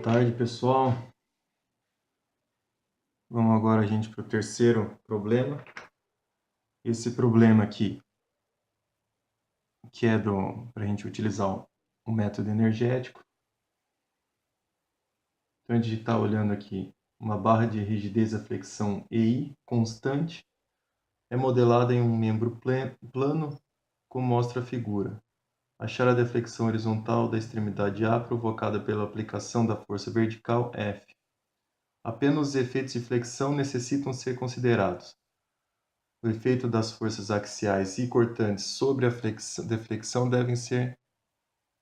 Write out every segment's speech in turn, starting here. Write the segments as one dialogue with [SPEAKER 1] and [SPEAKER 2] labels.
[SPEAKER 1] tarde, pessoal. Vamos agora para o terceiro problema. Esse problema aqui, que é para a gente utilizar o método energético. Então, a gente está olhando aqui uma barra de rigidez da flexão EI constante, é modelada em um membro plano, como mostra a figura. Achar a deflexão horizontal da extremidade A provocada pela aplicação da força vertical F. Apenas os efeitos de flexão necessitam ser considerados. O efeito das forças axiais e cortantes sobre a deflexão devem ser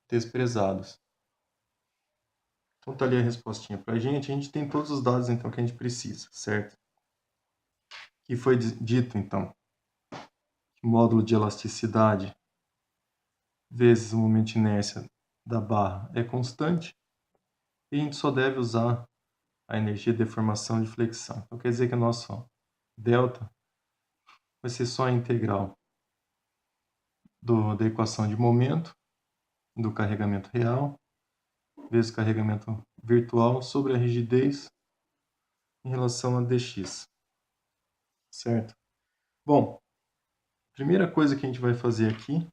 [SPEAKER 1] desprezados. Então está ali a respostinha para a gente tem todos os dados então que a gente precisa, certo? Que foi dito então que o módulo de elasticidade vezes o momento de inércia da barra é constante e a gente só deve usar a energia de deformação de flexão. Então quer dizer que o nosso delta vai ser só a integral da equação de momento do carregamento real vezes o carregamento virtual sobre a rigidez em relação a dx, certo? Bom, a primeira coisa que a gente vai fazer aqui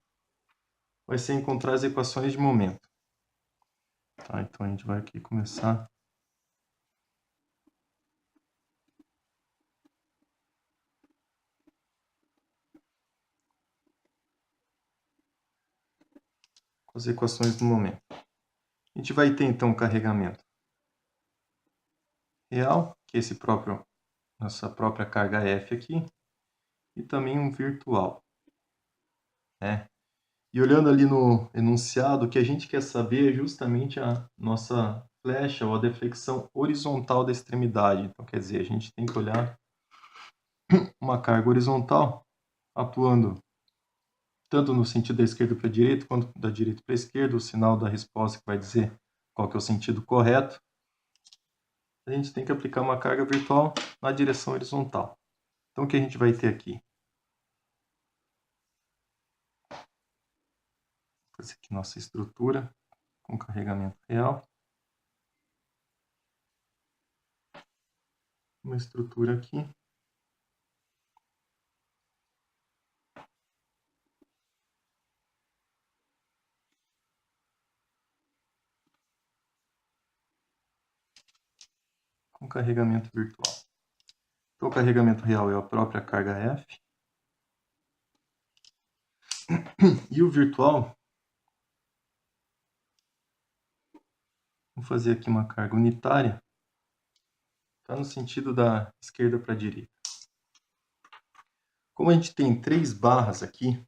[SPEAKER 1] vai ser encontrar as equações de momento. Tá, então a gente vai aqui começar com as equações do momento. A gente vai ter então o carregamento real, que é nossa própria carga F aqui, e também um virtual, né? E olhando ali no enunciado, o que a gente quer saber é justamente a nossa flecha ou a deflexão horizontal da extremidade. Então, quer dizer, a gente tem que olhar uma carga horizontal atuando tanto no sentido da esquerda para a direita, quanto da direita para a esquerda, o sinal da resposta que vai dizer qual que é o sentido correto. A gente tem que aplicar uma carga virtual na direção horizontal. Então, o que a gente vai ter aqui? Essa aqui é nossa estrutura com carregamento real. Uma estrutura aqui. Com carregamento virtual. Então, o carregamento real é a própria carga F. E o virtual, vou fazer aqui uma carga unitária, está no sentido da esquerda para a direita. Como a gente tem três barras aqui,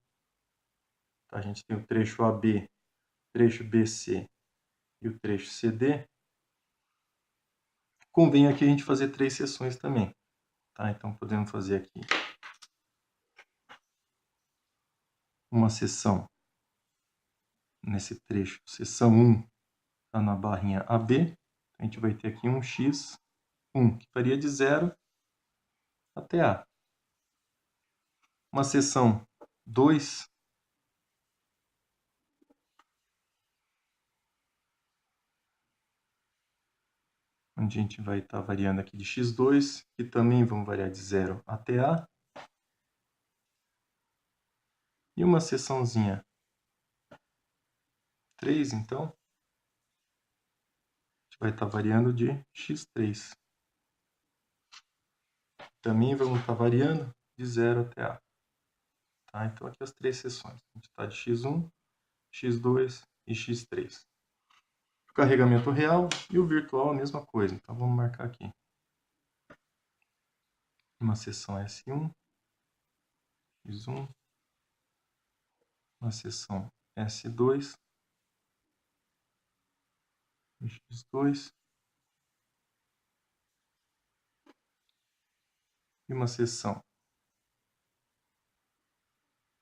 [SPEAKER 1] tá? A gente tem o trecho AB, o trecho BC e o trecho CD, convém aqui a gente fazer três seções também. Tá? Então, podemos fazer aqui uma seção nesse trecho. Seção 1 está na barrinha AB. A gente vai ter aqui um x1, que varia de 0 até A. Uma seção 2, onde a gente vai estar variando aqui de x2, que também vão variar de 0 até A. E uma seçãozinha 3, então, a gente vai estar variando de x3. Também vamos estar variando de 0 até A. Tá? Então, aqui as três seções. A gente está de x1, x2 e x3. O carregamento real e o virtual a mesma coisa. Então, vamos marcar aqui. Uma seção S1, x1, uma seção S2, x2, e uma seção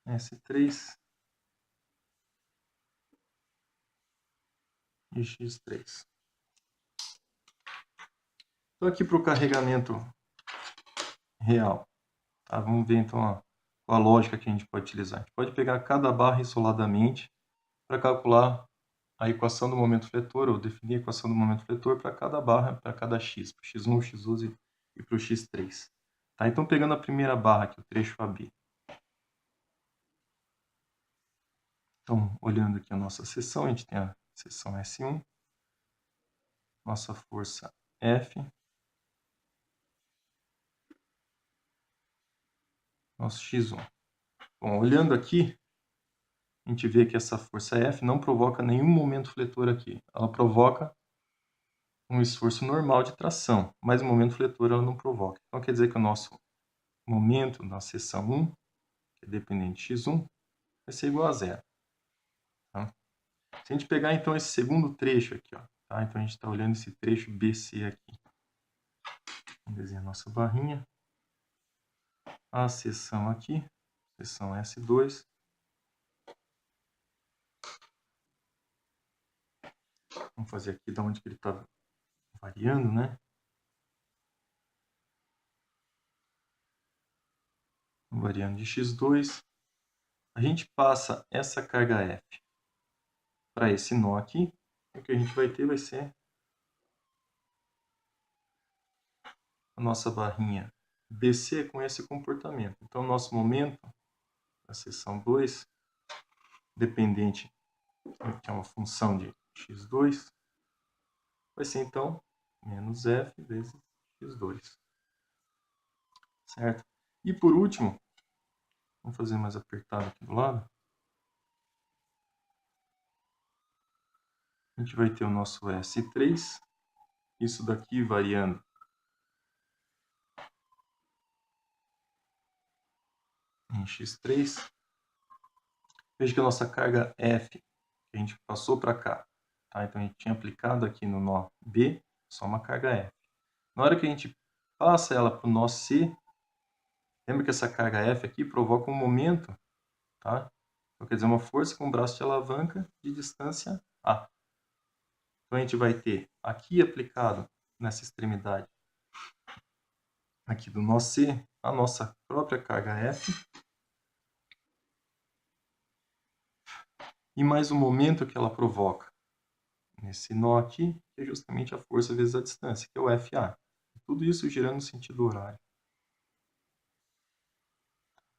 [SPEAKER 1] S3 e x3. Então, aqui para o carregamento real, tá? Vamos ver então a lógica que a gente pode utilizar. A gente pode pegar cada barra isoladamente para calcular a equação do momento fletor, ou definir a equação do momento fletor para cada barra, para cada x, para o x1, o x12 e para o x3. Tá? Então, pegando a primeira barra aqui, o trecho AB. Então, olhando aqui a nossa seção, a gente tem a seção S1, nossa força F, nosso x1. Bom, olhando aqui, a gente vê que essa força F não provoca nenhum momento fletor aqui. Ela provoca um esforço normal de tração, mas o momento fletor ela não provoca. Então, quer dizer que o nosso momento na seção 1, que é dependente de x1, vai ser igual a zero. Tá? Se a gente pegar, então, esse segundo trecho aqui, ó, tá? Então, a gente está olhando esse trecho BC aqui. Vamos desenhar a nossa barrinha. A seção aqui, seção S2. Vamos fazer aqui da onde que ele está variando, né? Variando de x2. A gente passa essa carga F para esse nó aqui. O que a gente vai ter vai ser a nossa barrinha BC com esse comportamento. Então, nosso momento, a seção 2, dependente, que é uma função de x2, vai ser, então, menos F vezes x2. Certo? E, por último, vamos fazer mais apertado aqui do lado. A gente vai ter o nosso S3, isso daqui variando em x3. Veja que a nossa carga F, que a gente passou para cá, tá? Então a gente tinha aplicado aqui no nó B, só uma carga F. Na hora que a gente passa ela para o nó C, lembra que essa carga F aqui provoca um momento, tá? Então, quer dizer, uma força com braço de alavanca de distância A. Então a gente vai ter aqui aplicado nessa extremidade aqui do nó C, a nossa própria carga F, e mais o momento que ela provoca nesse nó aqui, que é justamente a força vezes a distância, que é o FA. Tudo isso girando no sentido horário.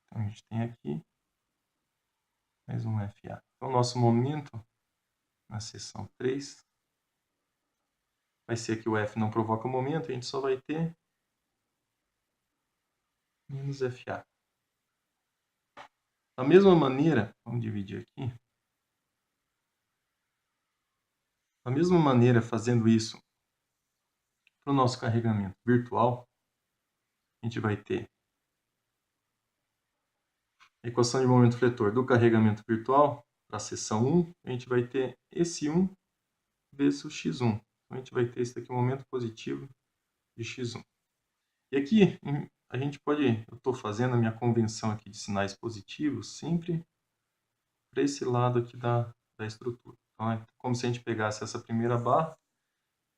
[SPEAKER 1] Então a gente tem aqui mais um FA. Então nosso momento na seção 3 vai ser que o F não provoca o momento, a gente só vai ter menos FA. Da mesma maneira, vamos dividir aqui. Da mesma maneira, fazendo isso para o nosso carregamento virtual, a gente vai ter a equação de momento fletor do carregamento virtual para a seção 1, a gente vai ter esse 1 vezes o x1. Então, a gente vai ter esse daqui, um momento positivo de x1. E aqui, a gente pode, eu estou fazendo a minha convenção aqui de sinais positivos sempre para esse lado aqui da estrutura. Então, é como se a gente pegasse essa primeira barra,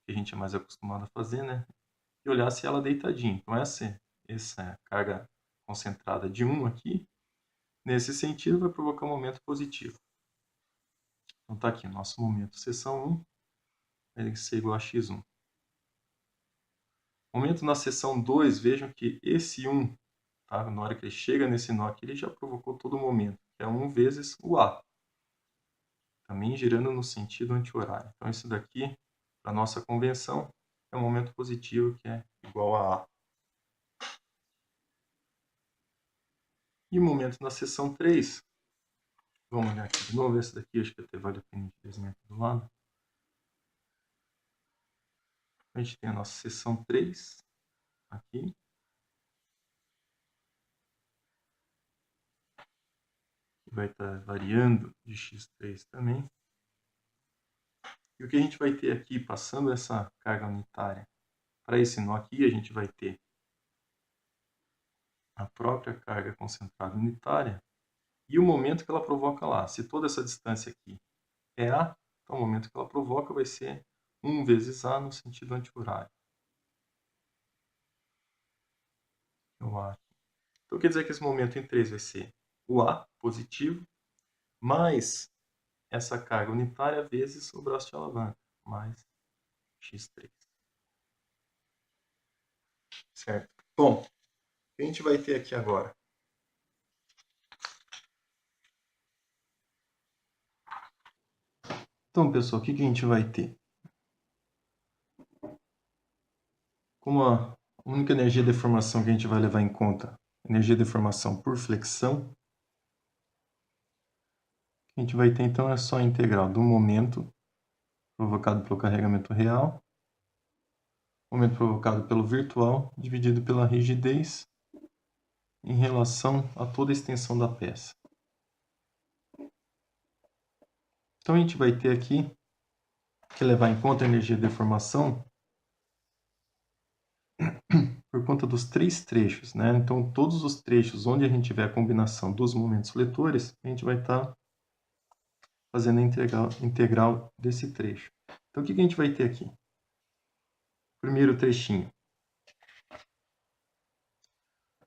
[SPEAKER 1] que a gente é mais acostumado a fazer, né? E olhasse ela deitadinha. Então, essa carga concentrada de 1 aqui, nesse sentido, vai provocar um momento positivo. Então, está aqui, nosso momento seção 1 vai ser igual a x1. Momento na seção 2, vejam que esse 1, tá? Na hora que ele chega nesse nó aqui, ele já provocou todo o momento, que é 1 vezes o A. Também girando no sentido anti-horário. Então, isso daqui, para a nossa convenção, é um momento positivo, que é igual a A. E o momento na seção 3, vamos olhar aqui de novo, esse daqui acho que até vale a pena de desenhar aqui do lado. A gente tem a nossa seção 3, aqui. Que vai estar variando de x3 também. E o que a gente vai ter aqui, passando essa carga unitária para esse nó aqui, a gente vai ter a própria carga concentrada unitária e o momento que ela provoca lá. Se toda essa distância aqui é A, então o momento que ela provoca vai ser 1 vezes A no sentido anti-horário. Então quer dizer que esse momento em 3 vai ser o A positivo, mais essa carga unitária vezes o braço de alavanca, mais x3. Certo? Bom, o que a gente vai ter aqui agora? Então, pessoal, o que a gente vai ter? Como a única energia de deformação que a gente vai levar em conta, energia de deformação por flexão, o que a gente vai ter então é só a integral do momento provocado pelo carregamento real, momento provocado pelo virtual, dividido pela rigidez em relação a toda a extensão da peça. Então a gente vai ter aqui que levar em conta a energia de deformação por conta dos três trechos, né? Então todos os trechos onde a gente tiver a combinação dos momentos fletores, a gente vai estar fazendo a integral desse trecho. Então o que a gente vai ter aqui? Primeiro trechinho.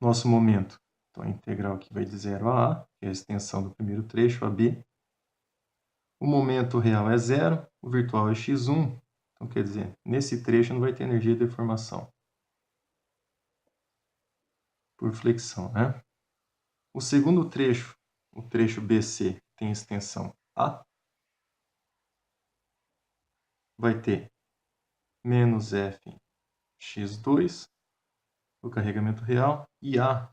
[SPEAKER 1] Nosso momento. Então a integral aqui vai de 0 a A, que é a extensão do primeiro trecho, AB. O momento real é 0, o virtual é x1. Então quer dizer, nesse trecho não vai ter energia de deformação por flexão, né? O segundo trecho, o trecho BC, tem extensão A, vai ter menos F x2, o carregamento real, e A,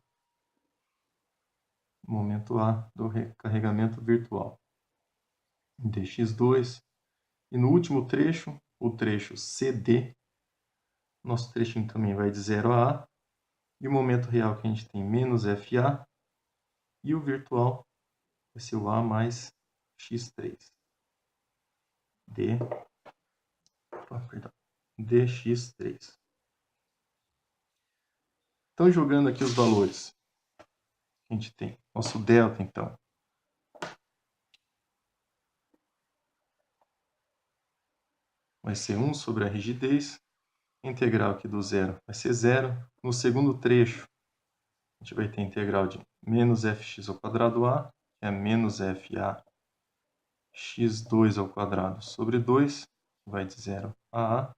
[SPEAKER 1] momento A do carregamento virtual, dx2. E no último trecho, o trecho CD, nosso trechinho também vai de 0 a A, e o momento real que a gente tem menos FA, e o virtual vai ser o A mais x3. dx3. Então, jogando aqui os valores que a gente tem. Nosso delta, então, vai ser 1 sobre a rigidez. A integral aqui do zero vai ser 0. No segundo trecho, a gente vai ter a integral de menos fx ao quadrado A, que é menos fa x2 ao quadrado sobre 2, que vai de 0 a A.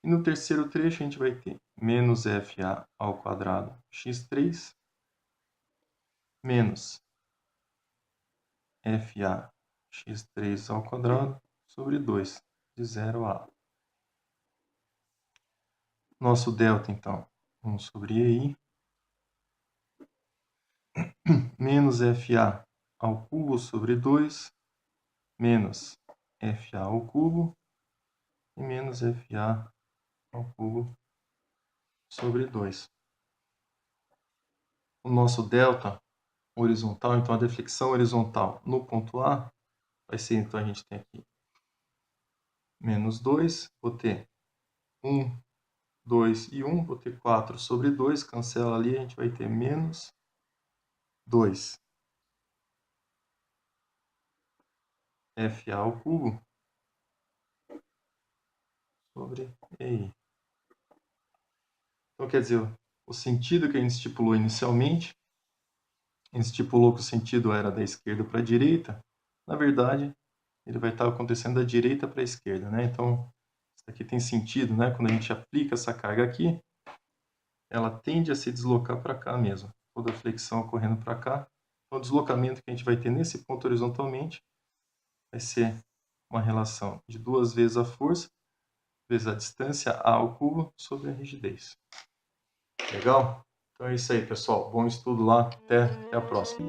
[SPEAKER 1] E no terceiro trecho, a gente vai ter menos fa ao quadrado x3, menos fa x3 ao quadrado sobre 2, de 0 a A. Nosso delta, então, 1 sobre EI, menos FA ao cubo sobre 2, menos FA ao cubo, e menos FA ao cubo sobre 2. O nosso delta horizontal, então a deflexão horizontal no ponto A, vai ser, então a gente tem aqui menos 2, vou ter 1, 2 e 1, vou ter 4 sobre 2, cancela ali, a gente vai ter menos 2 FA ao cubo sobre EI. Então, quer dizer, o sentido que a gente estipulou inicialmente, a gente estipulou que o sentido era da esquerda para a direita, na verdade, ele vai estar acontecendo da direita para a esquerda, né? Então, isso aqui tem sentido, né? Quando a gente aplica essa carga aqui, ela tende a se deslocar para cá mesmo, toda a flexão ocorrendo para cá. Então, o deslocamento que a gente vai ter nesse ponto horizontalmente vai ser uma relação de 2 vezes a força, vezes a distância A ao cubo sobre a rigidez. Legal? Então é isso aí, pessoal. Bom estudo lá. Até a próxima.